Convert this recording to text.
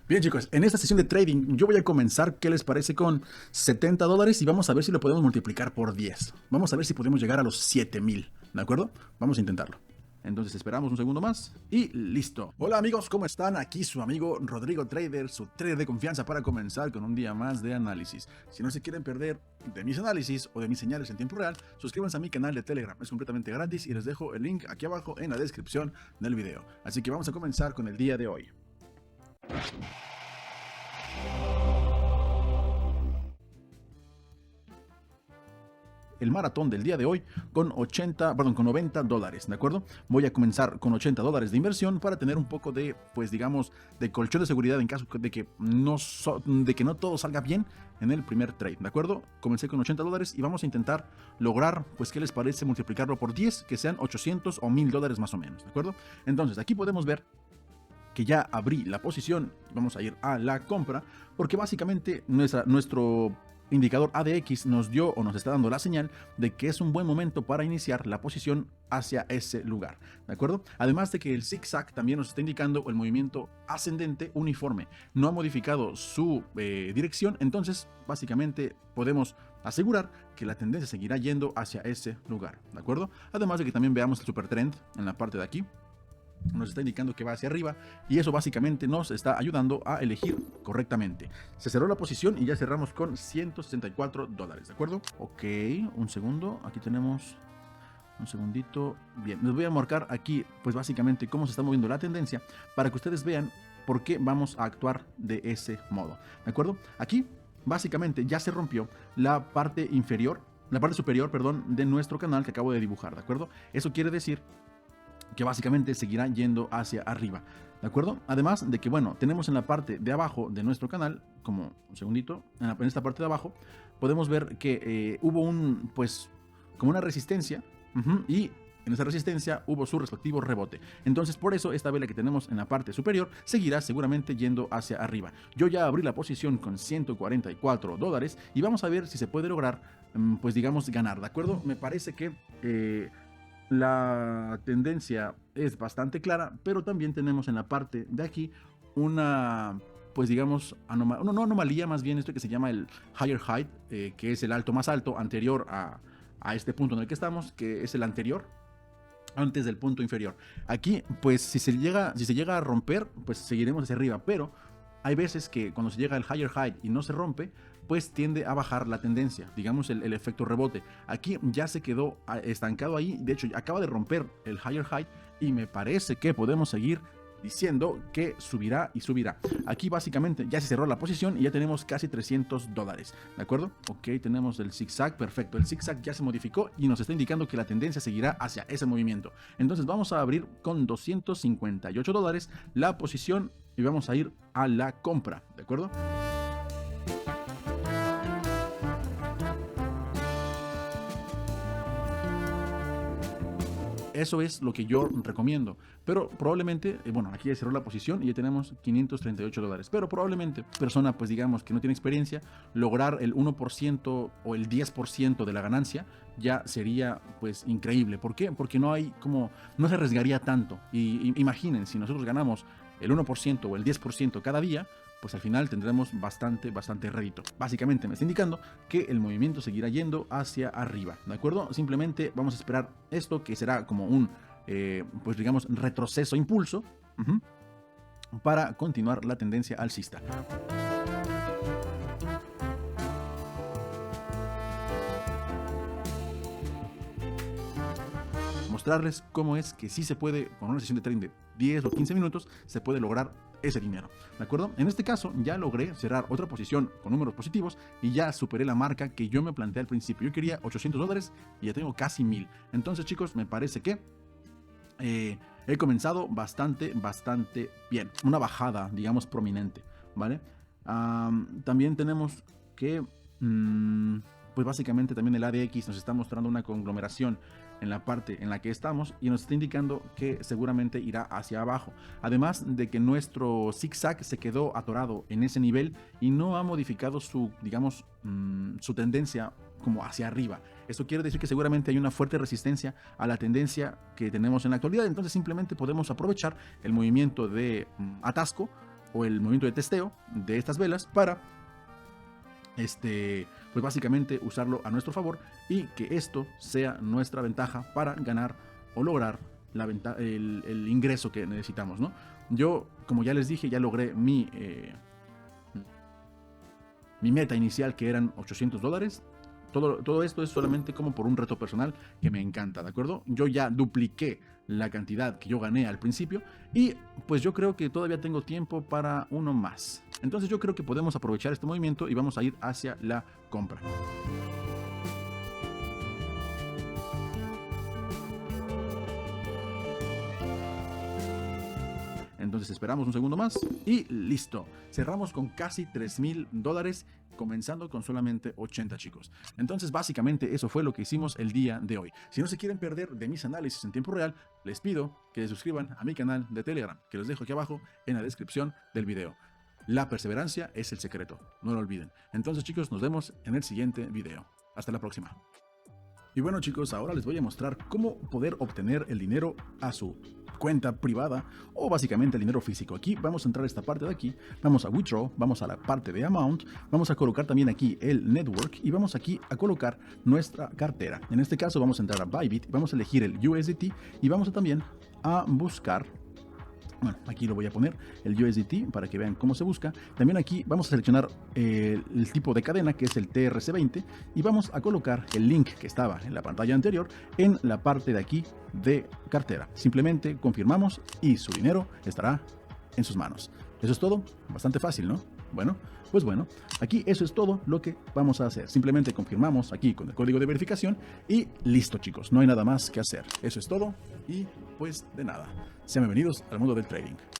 Bien chicos, en esta sesión de trading yo voy a comenzar, ¿qué les parece? Con $70 y vamos a ver si lo podemos multiplicar por 10. Vamos a ver si podemos llegar a los 7000, ¿de acuerdo? Vamos a intentarlo. Entonces esperamos un segundo más y listo. Hola amigos, ¿cómo están? Aquí su amigo Rodrigo Trader, su trader de confianza para comenzar con un día más de análisis. Si no se quieren perder de mis análisis o de mis señales en tiempo real, suscríbanse a mi canal de Telegram, es completamente gratis y les dejo el link aquí abajo en la descripción del video. Así que vamos a comenzar con el día de hoy. El maratón del día de hoy con con $90, ¿de acuerdo? Voy a comenzar con $80 de inversión para tener un poco de, pues digamos, de colchón de seguridad en caso de que no todo salga bien en el primer trade, ¿de acuerdo? Comencé con $80 y vamos a intentar lograr, pues, ¿qué les parece multiplicarlo por 10? Que sean 800 o $1000 más o menos, ¿de acuerdo? Entonces, aquí podemos ver que ya abrí la posición, vamos a ir a la compra, porque básicamente nuestro indicador ADX nos dio o nos está dando la señal de que es un buen momento para iniciar la posición hacia ese lugar, ¿de acuerdo? Además de que el zigzag también nos está indicando el movimiento ascendente uniforme, no ha modificado su dirección, entonces básicamente podemos asegurar que la tendencia seguirá yendo hacia ese lugar, ¿de acuerdo? Además de que también veamos el super trend en la parte de aquí, nos está indicando que va hacia arriba y eso básicamente nos está ayudando a elegir correctamente. Se cerró la posición y ya cerramos con $164, ¿de acuerdo? Ok, un segundo, aquí tenemos un segundito. Bien, les voy a marcar aquí pues básicamente cómo se está moviendo la tendencia para que ustedes vean por qué vamos a actuar de ese modo, ¿de acuerdo? Aquí básicamente ya se rompió la parte superior, perdón, de nuestro canal que acabo de dibujar, ¿de acuerdo? Eso quiere decir que básicamente seguirá yendo hacia arriba, ¿de acuerdo? Además de que, bueno, tenemos en la parte de abajo de nuestro canal, como un segundito, en esta parte de abajo, podemos ver que hubo como una resistencia, y en esa resistencia hubo su respectivo rebote. Entonces, por eso, esta vela que tenemos en la parte superior seguirá seguramente yendo hacia arriba. Yo ya abrí la posición con $144 y vamos a ver si se puede lograr, pues digamos, ganar, ¿de acuerdo? Me parece que la tendencia es bastante clara, pero también tenemos en la parte de aquí una, pues digamos, no anomalía, más bien esto que se llama el higher height, que es el alto más alto anterior a este punto en el que estamos, que es el anterior, antes del punto inferior. Aquí, pues si se llega a romper, pues seguiremos hacia arriba, pero hay veces que cuando se llega al higher height y no se rompe, pues tiende a bajar la tendencia, digamos el efecto rebote. Aquí ya se quedó estancado ahí, de hecho acaba de romper el higher height y me parece que podemos seguir diciendo que subirá y subirá. Aquí básicamente ya se cerró la posición y ya tenemos casi $300, ¿de acuerdo? Ok, tenemos el zigzag, perfecto, el zigzag ya se modificó y nos está indicando que la tendencia seguirá hacia ese movimiento. Entonces vamos a abrir con $258 la posición y vamos a ir a la compra, ¿de acuerdo? Eso es lo que yo recomiendo, pero probablemente, bueno, aquí ya cerró la posición y ya tenemos $538, pero probablemente persona, pues digamos, que no tiene experiencia, lograr el 1% o el 10% de la ganancia ya sería pues increíble. ¿Por qué? Porque no se arriesgaría tanto. Y imaginen, si nosotros ganamos el 1% o el 10% cada día, pues al final tendremos bastante rédito. Básicamente me está indicando que el movimiento seguirá yendo hacia arriba, ¿de acuerdo? Simplemente vamos a esperar esto, que será como un, pues digamos, retroceso impulso, para continuar la tendencia alcista. Mostrarles cómo es que sí se puede, con una sesión de trading de 10 o 15 minutos, se puede lograr ese dinero, ¿de acuerdo? En este caso ya logré cerrar otra posición con números positivos y ya superé la marca que yo me planteé al principio. Yo quería $800 y ya tengo casi 1000. Entonces, chicos, me parece que he comenzado bastante bien. Una bajada, digamos, prominente, ¿vale? También tenemos que, pues básicamente también el ADX nos está mostrando una conglomeración en la parte en la que estamos y nos está indicando que seguramente irá hacia abajo. Además de que nuestro zigzag se quedó atorado en ese nivel y no ha modificado su, digamos, su tendencia como hacia arriba. Esto quiere decir que seguramente hay una fuerte resistencia a la tendencia que tenemos en la actualidad. Entonces simplemente podemos aprovechar el movimiento de atasco o el movimiento de testeo de estas velas para pues básicamente usarlo a nuestro favor y que esto sea nuestra ventaja para ganar o lograr el ingreso que necesitamos, ¿no? Yo, como ya les dije, ya logré mi meta inicial, que eran $800. Todo esto es solamente como por un reto personal que me encanta, ¿de acuerdo? Yo ya dupliqué la cantidad que yo gané al principio y pues yo creo que todavía tengo tiempo para uno más. Entonces yo creo que podemos aprovechar este movimiento y vamos a ir hacia la compra. Entonces esperamos un segundo más y listo. Cerramos con casi $3,000, comenzando con solamente 80, chicos. Entonces básicamente eso fue lo que hicimos el día de hoy. Si no se quieren perder de mis análisis en tiempo real, les pido que se suscriban a mi canal de Telegram, que los dejo aquí abajo en la descripción del video. La perseverancia es el secreto, no lo olviden. Entonces, chicos, nos vemos en el siguiente video. Hasta la próxima. Y bueno, chicos, ahora les voy a mostrar cómo poder obtener el dinero a su cuenta privada o básicamente el dinero físico. Aquí vamos a entrar a esta parte de aquí, vamos a Withdraw, vamos a la parte de Amount, vamos a colocar también aquí el Network y vamos aquí a colocar nuestra cartera. En este caso vamos a entrar a Bybit, vamos a elegir el USDT y vamos también a buscar. Bueno, aquí lo voy a poner, el USDT, para que vean cómo se busca. También aquí vamos a seleccionar el tipo de cadena, que es el TRC20, y vamos a colocar el link que estaba en la pantalla anterior en la parte de aquí de cartera. Simplemente confirmamos y su dinero estará en sus manos. Eso es todo, bastante fácil, ¿no? Bueno, pues bueno, aquí eso es todo lo que vamos a hacer. Simplemente confirmamos aquí con el código de verificación y listo, chicos, no hay nada más que hacer. Eso es todo y pues de nada. Sean bienvenidos al mundo del trading.